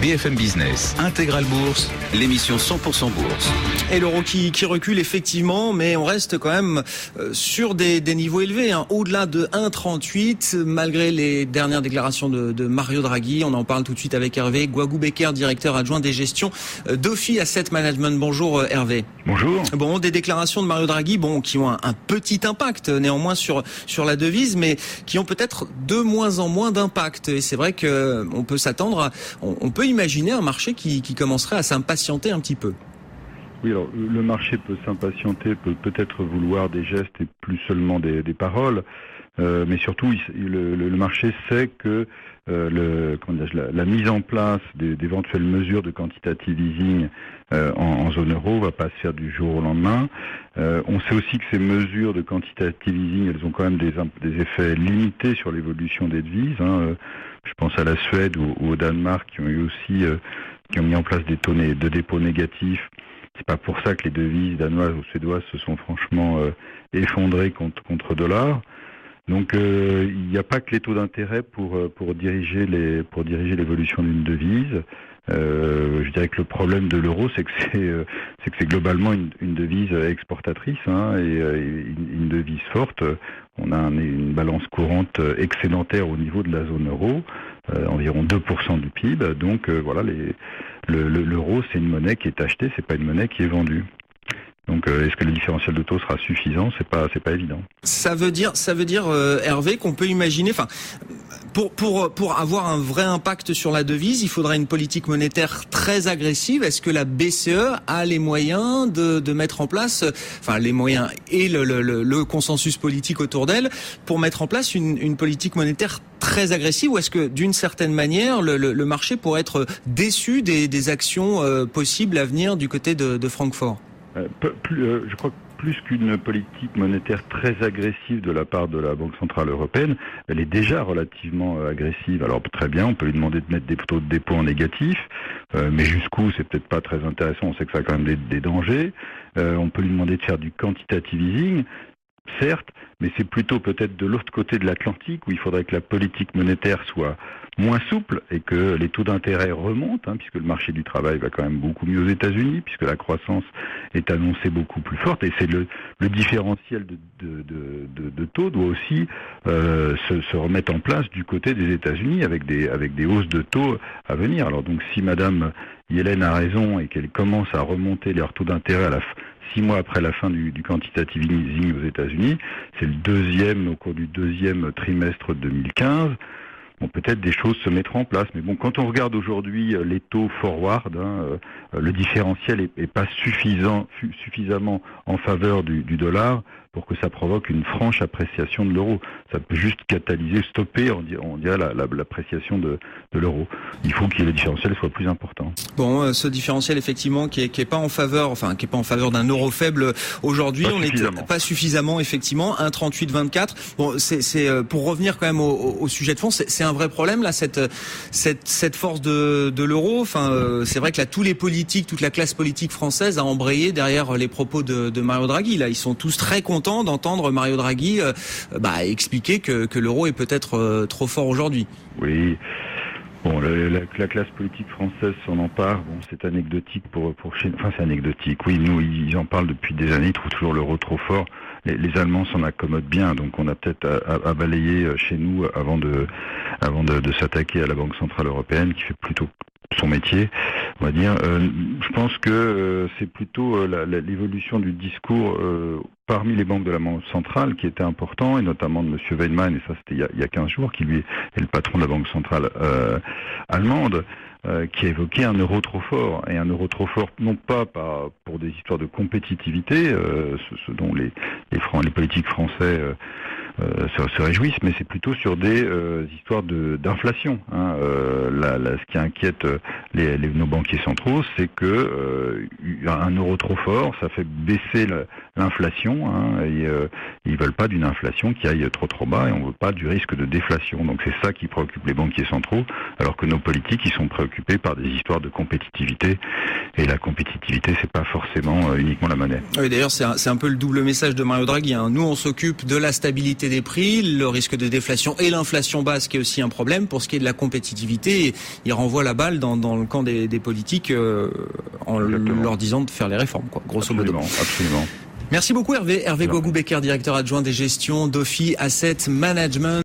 BFM Business, Intégral Bourse, l'émission 100% Bourse. Et l'euro qui recule effectivement, mais on reste quand même sur des niveaux élevés, au-delà de 1,38, malgré les dernières déclarations de Mario Draghi. On en parle tout de suite avec Hervé Guagou-Becker, directeur adjoint des gestions d'Ophi Asset Management. Bonjour Hervé. Bonjour. Bon, des déclarations de Mario Draghi, qui ont un petit impact néanmoins sur la devise, mais qui ont peut-être de moins en moins d'impact. Et c'est vrai que on peut s'attendre, on peut imaginer un marché qui commencerait à s'impatienter un petit peu. Oui, alors le marché peut s'impatienter, peut-être vouloir des gestes et plus seulement des paroles, mais surtout le marché sait que la mise en place d'éventuelles mesures de quantitative easing en zone euro va pas se faire du jour au lendemain. On sait aussi que ces mesures de quantitative easing, elles ont quand même des effets limités sur l'évolution des devises. Je pense à la Suède ou au Danemark qui ont eu aussi qui ont mis en place des taux de dépôt négatifs. C'est pas pour ça que les devises danoises ou suédoises se sont franchement effondrées contre dollar. Donc il n'y a pas que les taux d'intérêt pour diriger l'évolution d'une devise. Je dirais que le problème de l'euro, c'est que c'est globalement une devise exportatrice, et une devise forte. On a une balance courante excédentaire au niveau de la zone euro, environ 2% du PIB. Donc voilà, l'euro, c'est une monnaie qui est achetée, c'est pas une monnaie qui est vendue. Donc, est-ce que le différentiel de taux sera suffisant ? C'est pas évident. Ça veut dire, Hervé, qu'on peut imaginer, pour avoir un vrai impact sur la devise, il faudrait une politique monétaire très agressive. Est-ce que la BCE a les moyens de mettre en place, les moyens et le consensus politique autour d'elle pour mettre en place une politique monétaire très agressive, ou est-ce que d'une certaine manière le marché pourrait être déçu des actions possibles à venir du côté de Francfort ? Je crois que plus qu'une politique monétaire très agressive de la part de la Banque Centrale Européenne, elle est déjà relativement agressive. Alors très bien, on peut lui demander de mettre des taux de dépôt en négatif, mais jusqu'où, c'est peut-être pas très intéressant, on sait que ça a quand même des dangers. On peut lui demander de faire du quantitative easing, certes, mais c'est plutôt peut-être de l'autre côté de l'Atlantique où il faudrait que la politique monétaire soit moins souple et que les taux d'intérêt remontent, puisque le marché du travail va quand même beaucoup mieux aux États-Unis, puisque la croissance est annoncée beaucoup plus forte, et c'est le différentiel de taux doit aussi se remettre en place du côté des États-Unis avec des hausses de taux à venir. Alors donc si Madame Yellen a raison et qu'elle commence à remonter leurs taux d'intérêt 6 mois après la fin du quantitative easing aux États-Unis, c'est au cours du deuxième trimestre 2015. Bon, peut-être des choses se mettront en place, mais bon, quand on regarde aujourd'hui les taux forward, le différentiel est pas suffisamment en faveur du dollar pour que ça provoque une franche appréciation de l'euro. Ça peut juste stopper, on dirait l'appréciation de l'euro. Il faut que le différentiel soit plus important. Bon, ce différentiel effectivement qui est pas en faveur, qui est pas en faveur d'un euro faible aujourd'hui, on n'est pas suffisamment effectivement, 1,3824. Bon, c'est pour revenir quand même au sujet de fond, c'est un vrai problème là, cette force de l'euro. C'est vrai que là toute la classe politique française a embrayé derrière les propos de Mario Draghi. Là, ils sont tous très contents d'entendre Mario Draghi expliquer que l'euro est peut-être trop fort aujourd'hui. Oui. Bon, la classe politique française s'en empare. Bon, c'est anecdotique pour chez nous. C'est anecdotique. Oui, nous, ils en parlent depuis des années. Ils trouvent toujours l'euro trop fort. Les Allemands s'en accommodent bien. Donc, on a peut-être à balayer chez nous avant de s'attaquer à la Banque Centrale Européenne, qui fait plutôt son métier, on va dire. Je pense que c'est plutôt l'évolution du discours parmi les banques de la Banque centrale qui était important, et notamment de M. Weinmann, et ça c'était il y a 15 jours, qui lui est le patron de la Banque centrale allemande, qui a évoqué un euro trop fort, et un euro trop fort non pas pour des histoires de compétitivité, ce dont les politiques français se réjouissent, mais c'est plutôt sur des histoires d'inflation. Ce qui inquiète nos banquiers centraux, c'est que un euro trop fort, ça fait baisser l'inflation, et ils veulent pas d'une inflation qui aille trop bas, et on veut pas du risque de déflation. Donc c'est ça qui préoccupe les banquiers centraux, alors que nos politiques, ils sont préoccupés par des histoires de compétitivité, et la compétitivité, c'est pas forcément uniquement la monnaie. Oui, d'ailleurs, c'est un peu le double message de Mario Draghi. Nous, on s'occupe de la stabilité des prix, le risque de déflation et l'inflation basse qui est aussi un problème. Pour ce qui est de la compétitivité, il renvoie la balle dans le camp des politiques en leur disant de faire les réformes, quoi, grosso modo. Absolument. Merci beaucoup Hervé Gouagou-Becker, directeur adjoint des gestions d'Ophi Asset Management.